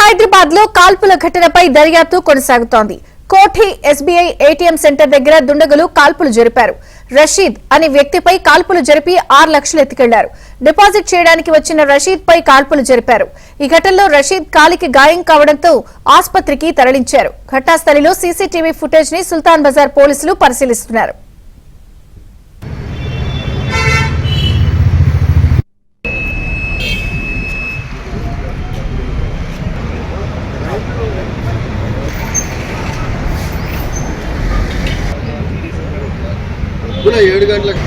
హైదరాబాద్ లో కాల్పుల ఘటనపై దర్యాప్తు కొనసాగుతోంది. కోఠి ఎస్బీఐ ఏటీఎం సెంటర్ దగ్గర దుండగులు కాల్పులు జరిపారు. రషీద్ అనే వ్యక్తిపై కాల్పులు జరిపి 6 లక్షలు ఎత్తుకెళ్లారు. డిపాజిట్ చేయడానికి వచ్చిన రషీద్ పై కాల్పులు జరిపారు. ఈ ఘటనలో రషీద్ కాలికి గాయం కావడంతో ఆసుపత్రికి తరలించారు. ఘటనాస్థలిలో సీసీటీవీ ఫుటేజ్ ని సుల్తాన్ బజార్ పోలీసులు పరిశీలిస్తున్నారు. కూడా 7 గంటలకు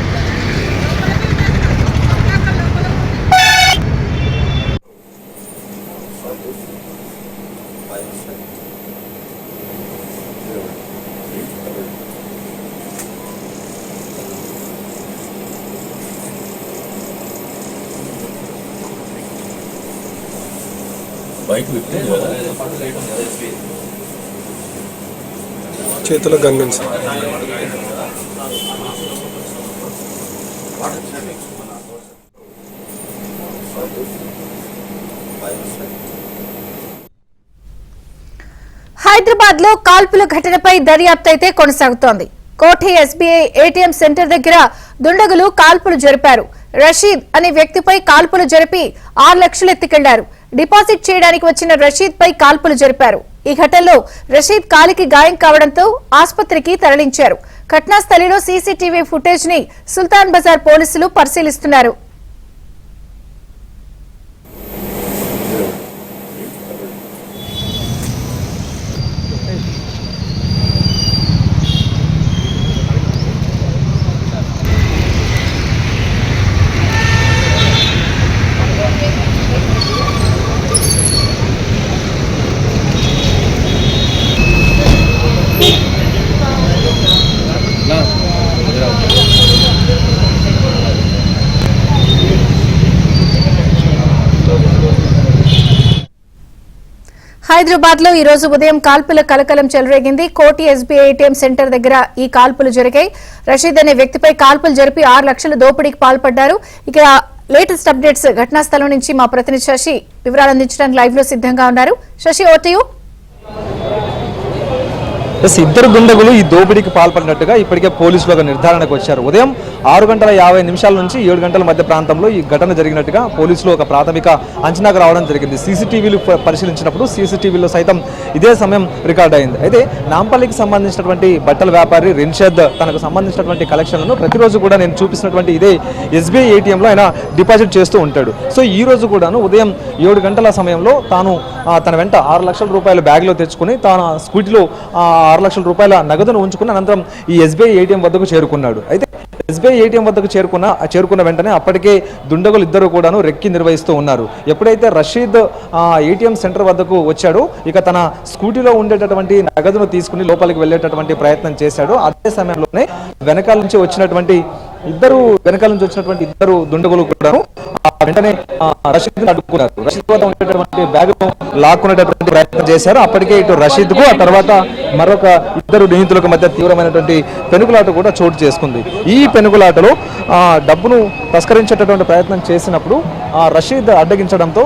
బైక్ చేతుల గన్మెన్స్ హైదరాబాద్ లో కాల్పుల ఘటనపై దర్యాప్తు అయితే కొనసాగుతోంది. కోఠి ఎస్బీఐ ఏటీఎం సెంటర్ దగ్గర దుండగులు కాల్పులు జరిపారు. రషీద్ అనే వ్యక్తిపై కాల్పులు జరిపి 6 లక్షలు ఎత్తుకెళ్లారు. డిపాజిట్ చేయడానికి వచ్చిన రషీద్ పై కాల్పులు జరిపారు. ఈ ఘటనలో రషీద్ కాలికి గాయం కావడంతో ఆసుపత్రికి తరలించారు. ఘటనాస్థలిలో సీసీటీవీ ఫుటేజ్ ని సుల్తాన్ బజార్ పోలీసులు పరిశీలిస్తున్నారు. హైదరాబాద్ లో ఈ రోజు ఉదయం కాల్పుల కలకలం చెలరేగింది. కోటి ఎస్బీఐ ఏటీఎం సెంటర్ దగ్గర ఈ కాల్పులు జరిగాయి. రషీద్ అనే వ్యక్తిపై కాల్పులు జరిపి 6 లక్షల దోపిడీకి పాల్పడ్డారు. ఇక లేటెస్ట్ అప్డేట్స్ ఘటనా స్థలం నుంచి మా ప్రతినిధి శశి వివరాలు అందించడానికి లైవ్ లో సిద్ధంగా ఉన్నారు. Shashi, over to you. ఇద్దరు దుండగులు ఈ దోపిడీకి పాల్పడినట్టుగా ఇప్పటికే పోలీసులు ఒక నిర్ధారణకు వచ్చారు. ఉదయం 6:50 నుంచి 7 గంటల మధ్య ప్రాంతంలో ఈ ఘటన జరిగినట్టుగా పోలీసులు ఒక ప్రాథమిక అంచనాకు రావడం జరిగింది. సీసీటీవీలు పరిశీలించినప్పుడు సీసీటీవీలో సైతం ఇదే సమయం రికార్డ్ అయింది. అయితే నాంపల్లికి సంబంధించినటువంటి బట్టల వ్యాపారి రిన్షద్ తనకు సంబంధించినటువంటి కలెక్షన్లను ప్రతిరోజు కూడా నేను చూపిస్తున్నటువంటి ఇదే ఎస్బీఐ ఏటీఎంలో ఆయన డిపాజిట్ చేస్తూ ఉంటాడు. సో ఈ రోజు కూడాను ఉదయం 7 గంటల సమయంలో తాను తన వెంట 6 లక్షల రూపాయలు బ్యాగ్లో తెచ్చుకుని తన స్కూటీలో 6 లక్షల రూపాయల నగదును ఉంచుకుని అనంతరం ఈ ఎస్బీఐ ఏటీఎం వద్దకు చేరుకున్నాడు. అయితే ఎస్బీఐ ఏటీఎం వద్దకు చేరుకున్న వెంటనే అప్పటికే దుండగులు ఇద్దరు కూడాను రెక్కి నిర్వహిస్తూ ఉన్నారు. ఎప్పుడైతే రషీద్ ఏటీఎం సెంటర్ వద్దకు వచ్చాడో ఇక తన స్కూటీలో ఉండేటటువంటి నగదును తీసుకుని లోపలికి వెళ్ళేటటువంటి ప్రయత్నం చేశాడు. అదే సమయంలోనే వెనకాల నుంచి వచ్చినటువంటి ఇద్దరు దుండగులు కూడాను వెంటనే రషీద్ అడ్డుకున్నారు. రషీద్ వద్ద ఉండేటటువంటి బ్యాగ్ లాక్కునేటటువంటి ప్రయత్నం చేశారు. అప్పటికే ఇటు రషీద్ కు ఆ తర్వాత మరొక ఇద్దరు నిందితులకు మధ్య తీవ్రమైనటువంటి పెనుగులాట కూడా చోటు చేసుకుంది. ఈ పెనుగులాటలో డబ్బును తస్కరించేటటువంటి ప్రయత్నం చేసినప్పుడు రషీద్ అడ్డగించడంతో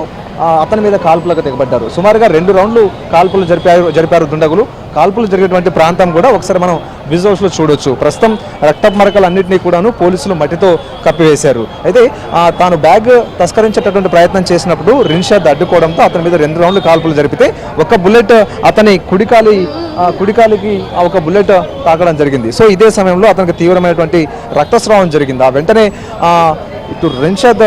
అతని మీద కాల్పులకు దిగబడ్డారు. సుమారుగా 2 రౌండ్లు కాల్పులు జరిపారు దుండగులు. కాల్పులు జరిగేటువంటి ప్రాంతం కూడా ఒకసారి మనం విజువల్స్ లో చూడొచ్చు. ప్రస్తుతం రక్తపు మరకలన్నింటినీ కూడాను పోలీసులు మట్టితో కప్పివేశారు. అయితే తాను బ్యాగ్ తస్కరించేటటువంటి ప్రయత్నం చేసినప్పుడు రిన్షద్ అడ్డుకోవడంతో అతని మీద 2 రౌండ్లు కాల్పులు జరిపితే ఒక బుల్లెట్ అతని కుడికాలికి ఒక బుల్లెట్ తాకడం జరిగింది. సో ఇదే సమయంలో అతనికి తీవ్రమైనటువంటి రక్తస్రావం జరిగింది. ఆ వెంటనే ఇటు రిన్షద్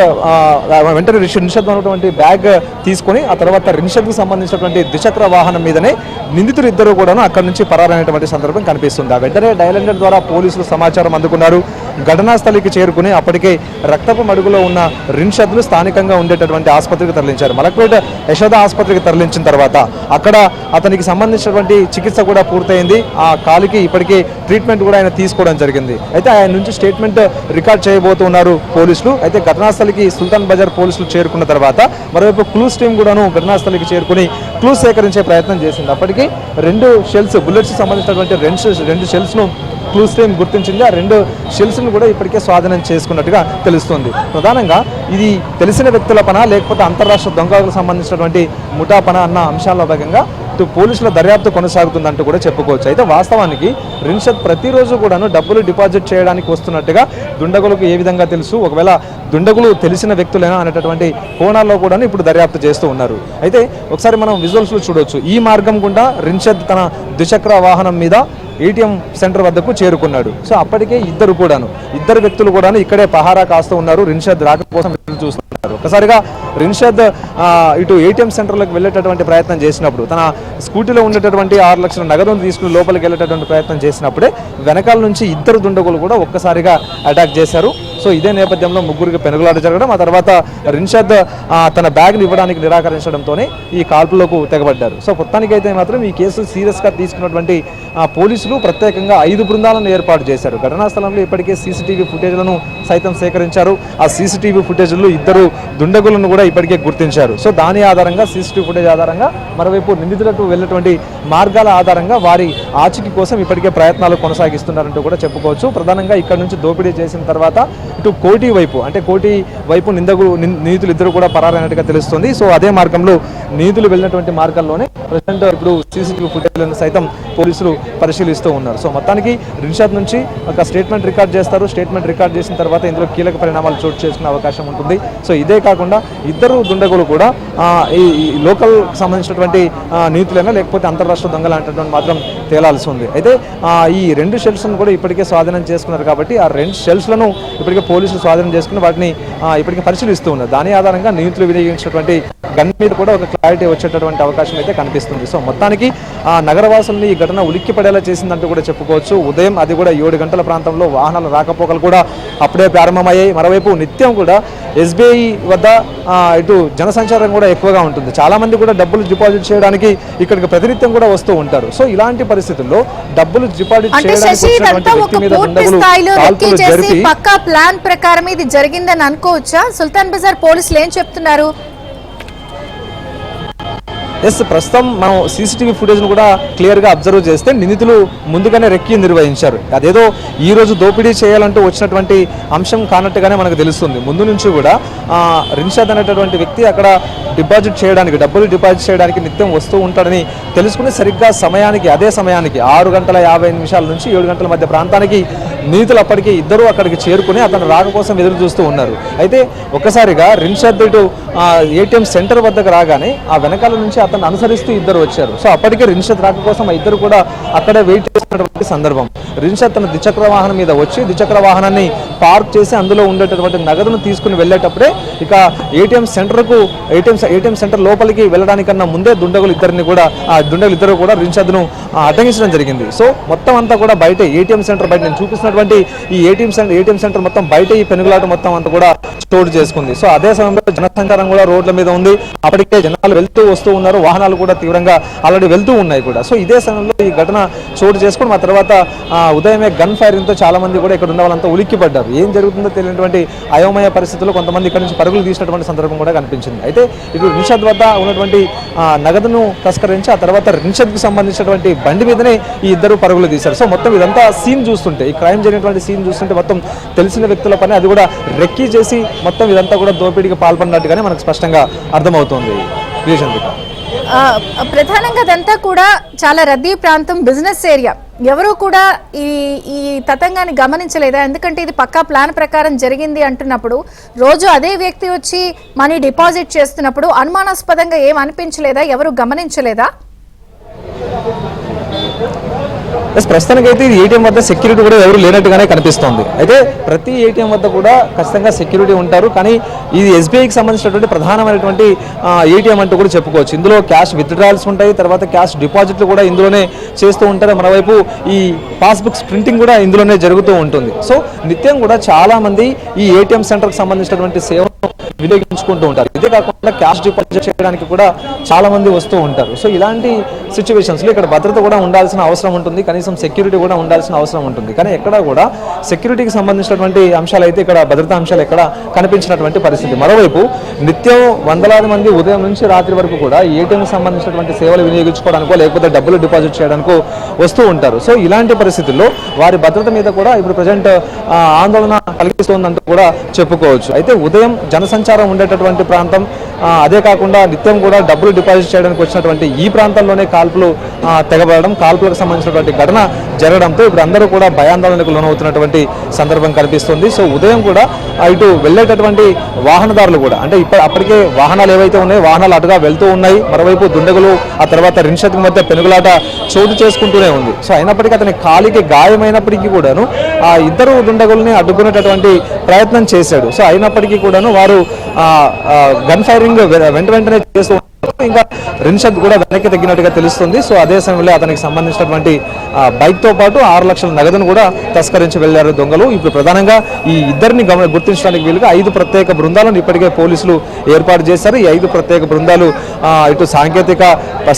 ఉన్నటువంటి బ్యాగ్ తీసుకొని ఆ తర్వాత రిన్షద్కు సంబంధించినటువంటి ద్విచక్ర వాహనం మీదనే నిందితులు ఇద్దరు కూడా అక్కడి నుంచి పరారైనటువంటి సందర్భం కనిపిస్తుంది. ఆ వెంటనే డయల్ 100 ద్వారా పోలీసులు సమాచారం అందుకున్నారు. ఘటనా స్థలికి చేరుకుని అప్పటికే రక్తపు మడుగులో ఉన్న రిన్షద్ను స్థానికంగా ఉండేటటువంటి ఆసుపత్రికి తరలించారు. మలక్పేట యశోద ఆసుపత్రికి తరలించిన తర్వాత అక్కడ అతనికి సంబంధించినటువంటి చికిత్స కూడా పూర్తయింది. ఆ కాలికి ఇప్పటికే ట్రీట్మెంట్ కూడా ఆయన తీసుకోవడం జరిగింది. అయితే ఆయన నుంచి స్టేట్మెంట్ రికార్డ్ చేయబోతున్నారు పోలీసులు. అయితే ఘటనాస్థలికి సుల్తాన్ బజార్ పోలీసులు చేరుకున్న తర్వాత మరోవైపు క్లూస్ టీం కూడాను ఘటనాస్థలికి చేరుకుని క్లూస్ సేకరించే ప్రయత్నం చేసింది. అప్పటికి 2 షెల్స్ బుల్లెట్స్ సంబంధించినటువంటి 2 షెల్స్ ను క్లూస్ టీమ్ గుర్తించింది. ఆ 2 షెల్స్ను కూడా ఇప్పటికే స్వాధీనం చేసుకున్నట్టుగా తెలుస్తుంది. ప్రధానంగా ఇది తెలిసిన వ్యక్తుల పన లేకపోతే అంతర్రాష్ట్ర దొంగలకు సంబంధించినటువంటి ముఠా పన అన్న అంశాల్లో భాగంగా పోలీసుల దర్యాప్తు కొనసాగుతుందంటూ కూడా చెప్పుకోవచ్చు. అయితే వాస్తవానికి రిన్షద్ ప్రతిరోజు కూడాను డబ్బులు డిపాజిట్ చేయడానికి వస్తున్నట్టుగా దుండగులకు ఏ విధంగా తెలుసు, ఒకవేళ దుండగులు తెలిసిన వ్యక్తులేనా అనేటటువంటి కోణాల్లో కూడా ఇప్పుడు దర్యాప్తు చేస్తూ ఉన్నారు. అయితే ఒకసారి మనం విజువల్స్లో చూడవచ్చు. ఈ మార్గం గుండా రిన్షద్ తన ద్విచక్ర వాహనం మీద ఏటీఎం సెంటర్ వద్దకు చేరుకున్నాడు. సో అప్పటికే ఇద్దరు వ్యక్తులు కూడాను ఇక్కడే పహారా కాస్తూ ఉన్నారు. రిన్షద్ రాక కోసం ఎదురు చూస్తున్నారు. ఒకసారిగా రిన్షద్ ఇటు ఏటీఎం సెంటర్లోకి వెళ్ళేటటువంటి ప్రయత్నం చేసినప్పుడు తన స్కూటీలో ఉండేటటువంటి 6 లక్షల నగదును తీసుకుని లోపలికి వెళ్ళేటటువంటి ప్రయత్నం చేసినప్పుడే వెనకాల నుంచి ఇద్దరు దుండగులు కూడా ఒక్కసారిగా అటాక్ చేశారు. సో ఇదే నేపథ్యంలో ముగ్గురికి పెనుగులాట జరగడం, ఆ తర్వాత రిన్షద్ తన బ్యాగ్ని ఇవ్వడానికి నిరాకరించడంతోనే ఈ కాల్పులకు తెగబడ్డారు. సో మొత్తానికైతే మాత్రం ఈ కేసు సీరియస్గా తీసుకున్నటువంటి పోలీసులు ప్రత్యేకంగా 5 బృందాలను ఏర్పాటు చేశారు. ఘటనా స్థలంలో ఇప్పటికే సీసీటీవీ ఫుటేజ్లను సైతం సేకరించారు. ఆ సీసీటీవీ ఫుటేజ్లో ఇద్దరు దుండగులను కూడా ఇప్పటికే గుర్తించారు. సో దాని ఆధారంగా సీసీటీవీ ఫుటేజ్ ఆధారంగా మరోవైపు నిందితులకు వెళ్ళేటువంటి మార్గాల ఆధారంగా వారి ఆచూకీ కోసం ఇప్పటికే ప్రయత్నాలు కొనసాగిస్తున్నారంటూ కూడా చెప్పుకోవచ్చు. ప్రధానంగా ఇక్కడ నుంచి దోపిడీ చేసిన తర్వాత ఇటు కోటి వైపు నిందితులు ఇద్దరు కూడా పరారైనట్టుగా తెలుస్తుంది. సో అదే మార్గంలో నిందితులు వెళ్ళినటువంటి మార్గంలోనే ప్రజెంట్ ఇప్పుడు సీసీటీవీ ఫుటేజ్లను సైతం పోలీసులు పరిశీలిస్తూ ఉన్నారు. సో మొత్తానికి రిన్షద్ నుంచి ఒక స్టేట్మెంట్ రికార్డ్ చేస్తారు. స్టేట్మెంట్ రికార్డ్ చేసిన తర్వాత ఇందులో కీలక పరిణామాలు చోటు చేసుకునే అవకాశం ఉంటుంది. సో ఇదే కాకుండా ఇద్దరు దుండగులు కూడా ఈ లోకల్ సంబంధించినటువంటి నీతులైనా లేకపోతే అంతర్రాష్ట్ర దొంగలు అంటటువంటి మాత్రం తేలాల్సి ఉంది. అయితే ఈ 2 షెల్స్లను కూడా ఇప్పటికే స్వాధీనం చేసుకున్నారు కాబట్టి ఆ 2 షెల్స్లను ఇప్పటికే పోలీసులు స్వాధీనం చేసుకుని వాటిని ఇప్పటికే పరిశీలిస్తూ ఉన్నారు. దాని ఆధారంగా నిందితులు వినియోగించినటువంటి గన్ మీద కూడా ఒక క్లారిటీ వచ్చేటటువంటి అవకాశం అయితే కనిపిస్తుంది. సో మొత్తానికి నగరవాసుల్ని ఈ ఘటన ఉలిక్కి పడేలా చేసిందంటూ కూడా చెప్పుకోవచ్చు. ఉదయం అది కూడా 7 గంటల ప్రాంతంలో వాహనాల రాకపోకలు కూడా అప్పుడే ప్రారంభమయ్యాయి. మరోవైపు నిత్యం కూడా ఎస్బీఐ వద్ద ఇటు జనసంచారం కూడా ఎక్కువగా ఉంటుంది. చాలా మంది కూడా డబ్బులు డిపాజిట్ చేయడానికి ఇక్కడికి ప్రతినిత్యం కూడా వస్తూ ఉంటారు. సో ఇలాంటి పరిస్థితుల్లో డబ్బులు డిపాజిట్ చేయడానికి పక్కా ప్లాన్ ప్రకారం ఇది జరిగిందని అనుకోవచ్చా? సుల్తాన్ బజార్ పోలీసులు ఏం చెప్తున్నారు? ప్రస్తుతం మనం సీసీటీవీ ఫుటేజ్ను కూడా క్లియర్గా అబ్జర్వ్ చేస్తే నిందితులు ముందుగానే రెక్కీ నిర్వహించారు. అదేదో ఈ రోజు దోపిడీ చేయాలంటూ వచ్చినటువంటి అంశం కానట్టుగానే మనకు తెలుస్తుంది. ముందు నుంచి కూడా రిన్షద్ అనేటటువంటి వ్యక్తి అక్కడ డబ్బులు డిపాజిట్ చేయడానికి నిత్యం వస్తూ ఉంటాడని తెలుసుకుని సరిగ్గా అదే సమయానికి 6:50 నుంచి 7 గంటల మధ్య ప్రాంతానికి నిందితులు అప్పటికి ఇద్దరు అక్కడికి చేరుకుని అతను రాక కోసం ఎదురు చూస్తూ ఉన్నారు. అయితే ఒక్కసారిగా రిన్షద్ ఇటు ఏటీఎం సెంటర్ వద్దకు రాగానే ఆ వెనకాల నుంచి అతను అనుసరిస్తూ ఇద్దరు వచ్చారు. సో అప్పటికే రిన్షద్ రాక కోసం ఇద్దరు కూడా అక్కడే వెయిట్ చేస్తున్నటువంటి సందర్భం. రిన్షద్ తన ద్విచక్ర వాహనం మీద వచ్చి ద్విచక్ర వాహనాన్ని పార్క్ చేసి అందులో ఉండేటటువంటి నగదును తీసుకుని వెళ్ళేటప్పుడే ఇక ఏటీఎం సెంటర్ లోపలికి వెళ్ళడానికన్నా ముందే దుండగులు ఇద్దరు కూడా రిన్షద్ను అడ్డగించడం జరిగింది. సో మొత్తం అంతా కూడా బయట ఏటీఎం సెంటర్ బయట నేను చూపిస్తున్నటువంటి ఈ ఏటీఎం సెంటర్ మొత్తం బయట ఈ పెనుగులాట మొత్తం అంతా కూడా చోటు చేసుకుంది. సో అదే సమయంలో జనసంచారం కూడా రోడ్ల మీద ఉంది. అప్పటికే జనాలు వెళ్తూ వస్తూ ఉన్నారు. వాహనాలు కూడా తీవ్రంగా ఆల్రెడీ వెళ్తూ ఉన్నాయి కూడా. సో ఇదే సమయంలో ఈ ఘటన చోటు చేసుకుని ఆ తర్వాత ఉదయమే గన్ ఫైరింగ్తో చాలా మంది కూడా ఇక్కడ ఉన్న వాళ్ళంతా ఉలిక్కిపడ్డారు. ఏం జరుగుతుందో తెలియనటువంటి అయోమయ పరిస్థితుల్లో కొంతమంది ఇక్కడ నుంచి పరుగులు తీసినటువంటి సందర్భం కూడా కనిపించింది. అయితే ఇటు రిన్షద్ వద్ద ఉన్నటువంటి నగదును తస్కరించి ఆ తర్వాత రిన్షద్కు సంబంధించినటువంటి బండి మీదనే ఈ ఇద్దరు పరుగులు తీశారు. సో మొత్తం ఇదంతా సీన్ చూస్తుంటే ఈ క్రైమ్ జరిగినటువంటి సీన్ చూస్తుంటే మొత్తం తెలిసిన వ్యక్తుల పని అది కూడా రెక్కీ చేసి మొత్తం ఇదంతా కూడా దోపిడీకి పాల్పడినట్టుగానే మనకు స్పష్టంగా అర్థమవుతోంది. ప్రధానంగా అదంతా కూడా చాలా రద్దీ ప్రాంతం, బిజినెస్ ఏరియా. ఎవరు కూడా ఈ తతంగాన్ని గమనించలేదా? ఎందుకంటే ఇది పక్కా ప్లాన్ ప్రకారం జరిగింది అంటున్నప్పుడు రోజు అదే వ్యక్తి వచ్చి మనీ డిపాజిట్ చేస్తున్నప్పుడు అనుమానాస్పదంగా ఏం అనిపించలేదా? ఎవరు గమనించలేదా? ప్రస్తుతానికైతే ఈ ఏటీఎం వద్ద సెక్యూరిటీ కూడా ఎవరు లేనట్టుగానే కనిపిస్తోంది. అయితే ప్రతి ఏటీఎం వద్ద కూడా ఖచ్చితంగా సెక్యూరిటీ ఉంటారు. కానీ ఇది ఎస్బీఐకి సంబంధించినటువంటి ప్రధానమైనటువంటి ఏటీఎం అంటూ కూడా చెప్పుకోవచ్చు. ఇందులో క్యాష్ విత్డ్రాల్స్ ఉంటాయి, తర్వాత క్యాష్ డిపాజిట్లు కూడా ఇందులోనే చేస్తూ ఉంటారు. మరోవైపు ఈ పాస్బుక్స్ ప్రింటింగ్ కూడా ఇందులోనే జరుగుతూ ఉంటుంది. సో నిత్యం కూడా చాలా మంది ఈ ఏటీఎం సెంటర్కి సంబంధించినటువంటి సేవలు వినియోగించుకుంటూ ఉంటారు. ఇదే కాకుండా క్యాష్ డిపాజిట్ చేయడానికి కూడా చాలా మంది వస్తూ ఉంటారు. సో ఇలాంటి సిచ్యువేషన్స్ లో ఇక్కడ భద్రత కూడా ఉండాల్సిన అవసరం ఉంటుంది, కనీసం సెక్యూరిటీ కూడా ఉండాల్సిన అవసరం ఉంటుంది. కానీ ఎక్కడ కూడా సెక్యూరిటీకి సంబంధించినటువంటి అంశాలు అయితే ఇక్కడ భద్రతా అంశాలు ఎక్కడ కనిపించినటువంటి పరిస్థితి. మరోవైపు నిత్యం వందలాది మంది ఉదయం నుంచి రాత్రి వరకు కూడా ఏటీఎం సంబంధించినటువంటి సేవలు వినియోగించుకోవడానికో లేకపోతే డబ్బులు డిపాజిట్ చేయడానికో వస్తూ ఉంటారు. సో ఇలాంటి పరిస్థితుల్లో వారి భద్రత మీద కూడా ఇప్పుడు ప్రజెంట్ ఆందోళన కలిగిస్తోందంటూ కూడా చెప్పుకోవచ్చు. అయితే ఉదయం జనసంచారం ఉండేటటువంటి ప్రాంతం, అదే కాకుండా నిత్యం కూడా డబ్బులు డిపాజిట్ చేయడానికి వచ్చినటువంటి ఈ ప్రాంతంలోనే కాల్పులు తెగబడడం, కాల్పులకు సంబంధించినటువంటి ఘటన జరగడంతో ఇప్పుడు అందరూ కూడా భయాందోళనకు లోనవుతున్నటువంటి సందర్భం కనిపిస్తుంది. సో ఉదయం కూడా ఇటు వెళ్ళేటటువంటి వాహనదారులు కూడా అంటే అప్పటికే వాహనాలు ఏవైతే ఉన్నాయో వాహనాలు అటుగా వెళ్తూ ఉన్నాయి. మరోవైపు దుండగులు ఆ తర్వాత రిన్షత్కి మధ్య పెనుగులాట చోటు చేసుకుంటూనే ఉంది. సో అయినప్పటికీ అతని కాలికి గాయమైనప్పటికీ కూడాను ఆ ఇద్దరు దుండగుల్ని అడ్డుకునేటటువంటి ప్రయత్నం చేశాడు. సో అయినప్పటికీ కూడాను వారు గన్ ఫైరింగ్ వెంటనే చేస్తూ ఇంకా రిన్షద్ కూడా వెనక్కి తగ్గినట్టుగా తెలుస్తుంది. సో అదే సమయంలో అతనికి సంబంధించినటువంటి బైక్ తో పాటు 6 లక్షల నగదును కూడా తస్కరించి వెళ్లారు దొంగలు. ఇప్పుడు ప్రధానంగా ఈ ఇద్దరిని గుర్తించడానికి వీలుగా 5 ప్రత్యేక బృందాలను ఇప్పటికే పోలీసులు ఏర్పాటు చేశారు. ఈ 5 ప్రత్యేక బృందాలు ఇటు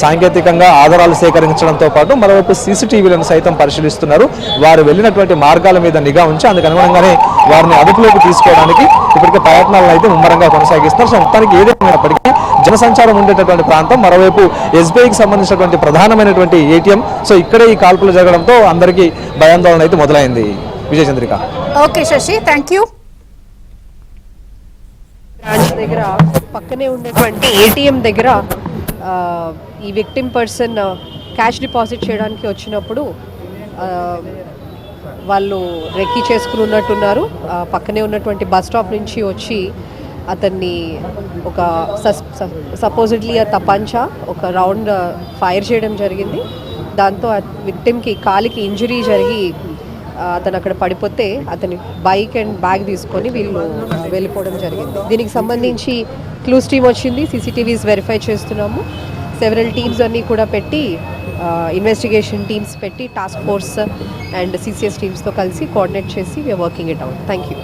సాంకేతికంగా ఆధారాలు సేకరించడంతో పాటు మరోవైపు సీసీటీవీలను సైతం పరిశీలిస్తున్నారు. వారు వెళ్ళినటువంటి మార్గాల మీద నిఘా ఉంచి అందుకు అనుగుణంగానే వారిని అదుపులోకి తీసుకోవడానికి ఇప్పటికే ప్రయత్నాలను అయితే ముమ్మరంగా కొనసాగిస్తున్నారు. సో మొత్తానికి ఏదేమైనప్పటికీ జనసంచారం ఉండేటటువంటి ప్రాంతం, మరోవైపు ఎస్బీఐకి సంబంధించినటువంటి ప్రధానమైనటువంటి ఏటీఎం. సో ఇక్కడే ఈ కాల్పులు జరగడంతో అందరికీ భయాందోళన అయితే మొదలైంది. Vijayachandrika. Okay Sasi, thank you. Branch దగ్గర పక్కనే ఉండేటువంటి ఏటీఎం దగ్గర ఈ విక్టిమ్ పర్సన్ క్యాష్ డిపాజిట్ చేయడానికి వచ్చినప్పుడు వాళ్ళు రెక్కీ చేసుకుని ఉన్నట్టున్నారు. పక్కనే ఉన్నటువంటి బస్ స్టాప్ నుంచి వచ్చి అతన్ని ఒక సపోజిట్లీ తపంచా ఒక రౌండ్ ఫైర్ చేయడం జరిగింది. దాంతో విక్టిమ్కి కాలికి ఇంజరీ జరిగి అతను అక్కడ పడిపోతే అతని బైక్ అండ్ బ్యాగ్ తీసుకొని వీళ్ళు వెళ్ళిపోవడం జరిగింది. దీనికి సంబంధించి క్లూస్ టీమ్ వచ్చింది, సీసీటీవీస్ వెరిఫై చేస్తున్నాము. సెవెరల్ టీమ్స్ అన్నీ కూడా పెట్టి ఇన్వెస్టిగేషన్ టీమ్స్ పెట్టి టాస్క్ ఫోర్స్ అండ్ సిసిఎస్ టీమ్స్తో కలిసి కోఆర్డినేట్ చేసి we are working it out. Thank you.